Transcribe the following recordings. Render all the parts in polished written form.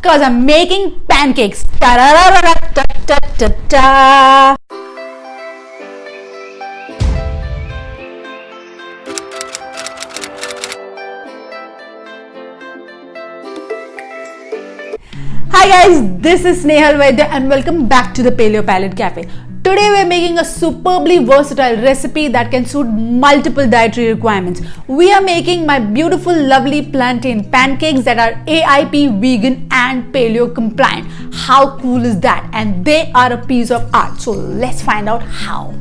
Because I'm making pancakes. Ta-da-da-da-da-da-da-da. Hi guys, this is Snehal Vaidya and welcome back to the Paleo Palette Cafe. Today we are making a superbly versatile recipe that can suit multiple dietary requirements. We are making my beautiful lovely plantain pancakes that are AIP, vegan and paleo compliant. How cool is that? And they are a piece of art. So let's find out how.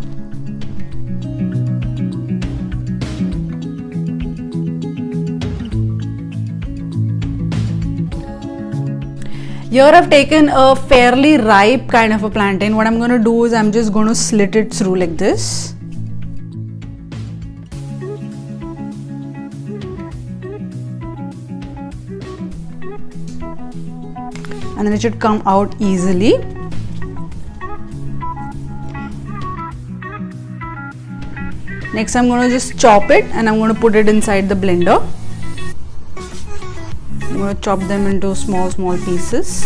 Here I've taken a fairly ripe kind of a plantain. What I'm going to do is I'm just going to slit it through like this. And then it should come out easily. Next I'm going to just chop it and I'm going to put it inside the blender. I'm going to chop them into small pieces.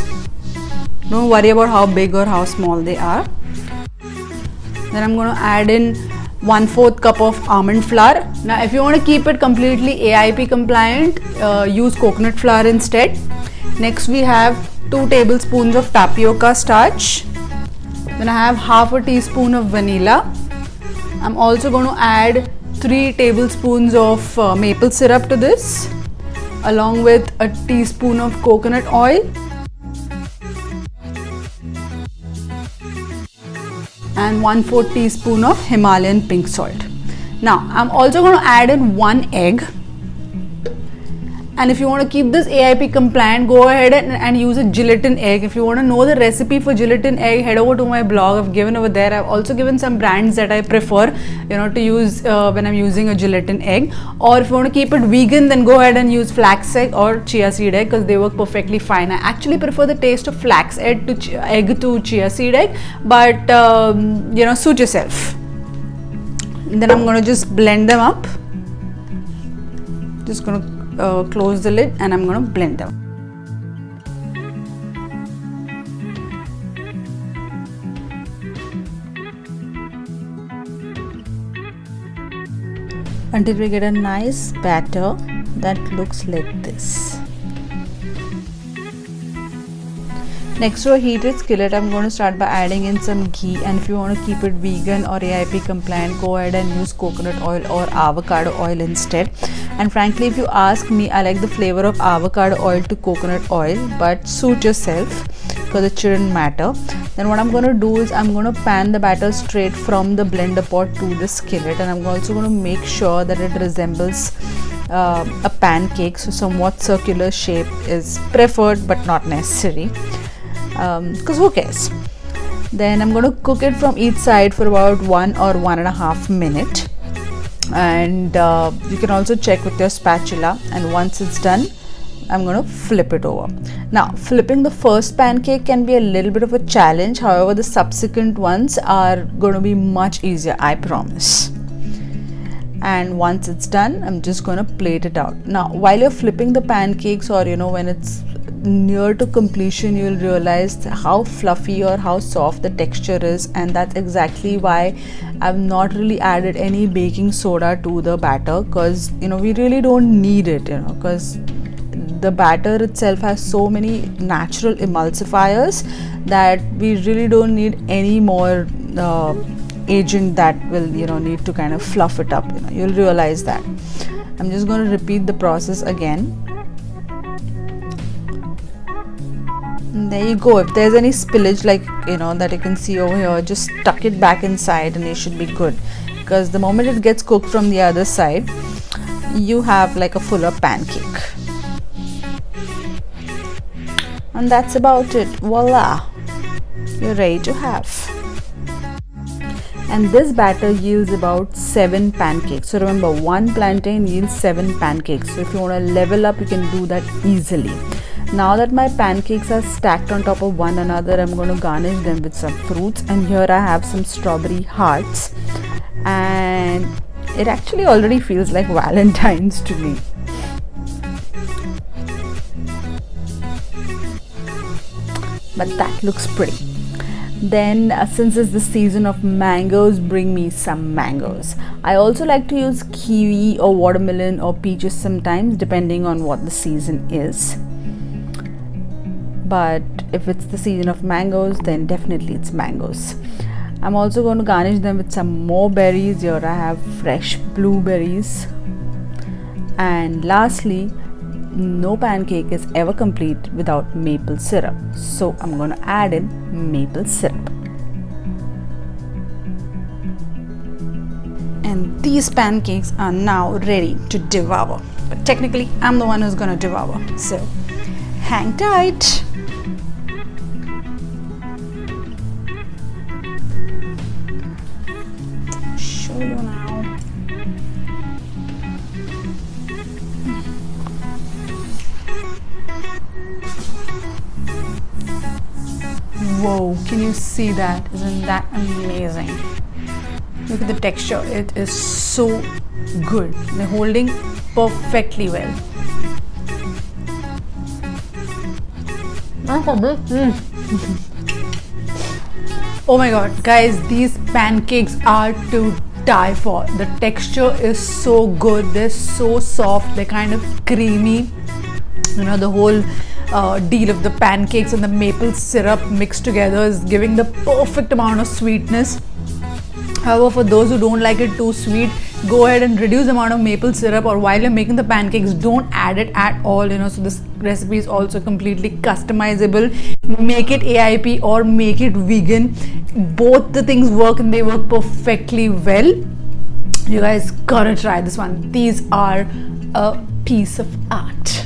Don't worry about how big or how small they are. Then I'm going to add in 1/4 cup of almond flour. Now if you want to keep it completely AIP compliant, use coconut flour instead. Next we have 2 tablespoons of tapioca starch. Then I have half a teaspoon of vanilla. I'm also going to add 3 tablespoons of maple syrup to this, along with a teaspoon of coconut oil and 1/4 teaspoon of Himalayan pink salt. Now I'm also going to add in 1 egg, and if you want to keep this AIP compliant, go ahead and use a gelatin egg. If you want to know the recipe for gelatin egg, head over to my blog. I've given over there. I've also given some brands that I prefer, to use when I'm using a gelatin egg. Or if you want to keep it vegan, then go ahead and use flax egg or chia seed egg, because they work perfectly fine. I actually prefer the taste of flax egg to chia seed egg, but suit yourself. And then I'm going to just blend them up. Just going to close the lid and I'm going to blend them. Until we get a nice batter that looks like this. Next to a heated skillet, I'm going to start by adding in some ghee, and if you want to keep it vegan or AIP compliant, go ahead and use coconut oil or avocado oil instead. And frankly, if you ask me, I like the flavor of avocado oil to coconut oil, but suit yourself because it shouldn't matter. Then what I'm going to do is I'm going to pan the batter straight from the blender pot to the skillet, and I'm also going to make sure that it resembles a pancake, so somewhat circular shape is preferred but not necessary, because who cares. Then I'm going to cook it from each side for about 1 or 1.5 minutes, and you can also check with your spatula, and once it's done I'm going to flip it over. Now flipping the first pancake can be a little bit of a challenge, however the subsequent ones are going to be much easier, I promise. And once it's done, I'm just going to plate it out. Now while you're flipping the pancakes, or when it's near to completion, you'll realize how fluffy or how soft the texture is, and that's exactly why I've not really added any baking soda to the batter, because we really don't need it, because the batter itself has so many natural emulsifiers that we really don't need any more agent that will need to kind of fluff it up. You'll realize that. I'm just going to repeat the process again. And there you go. If there's any spillage that you can see over here, just tuck it back inside and you should be good, because the moment it gets cooked from the other side, you have like a fuller pancake. And that's about it. Voila, you're ready to have. And this batter yields about 7 pancakes. So remember, 1 plantain yields 7 pancakes. So if you want to level up, you can do that easily. Now that my pancakes are stacked on top of one another, I'm going to garnish them with some fruits, and here I have some strawberry hearts, and it actually already feels like Valentine's to me. but that looks pretty. Then since it's the season of mangoes, bring me some mangoes. I also like to use kiwi or watermelon or peaches sometimes, depending on what the season is. But if it's the season of mangoes, then definitely it's mangoes. I'm also going to garnish them with some more berries. Here I have fresh blueberries. And lastly, no pancake is ever complete without maple syrup. So I'm going to add in maple syrup. And these pancakes are now ready to devour. But technically, I'm the one who's going to devour. So hang tight. Show you now. Whoa, can you see that? Isn't that amazing? Look at the texture, it is so good. They're holding perfectly well. Oh my god, guys, these pancakes are to die for. The texture is so good, they're so soft, they're kind of creamy. You know, the whole deal of the pancakes and the maple syrup mixed together is giving the perfect amount of sweetness. However, for those who don't like it too sweet, go ahead and reduce the amount of maple syrup, or while you're making the pancakes, don't add it at all. You know, so this recipe is also completely customizable. Make it AIP or make it vegan. Both the things work and they work perfectly well. You guys gotta try this one. These are a piece of art.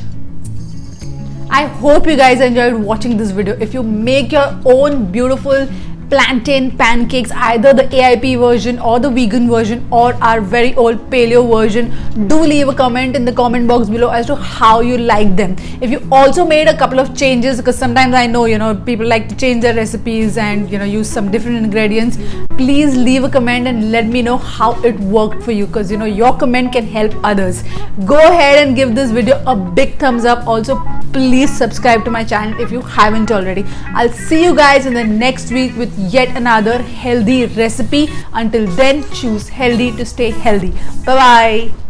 I hope you guys enjoyed watching this video. If you make your own beautiful plantain pancakes, either the AIP version or the vegan version or our very old paleo version, do leave a comment in the comment box below as to how you like them. If you also made a couple of changes, because sometimes I know, you know, people like to change their recipes and, you know, use some different ingredients, please leave a comment and let me know how it worked for you, because, you know, your comment can help others. Go ahead and give this video a big thumbs up. Also, please subscribe to my channel if you haven't already. I'll see you guys in the next week with yet another healthy recipe. Until then, choose healthy to stay healthy. Bye bye.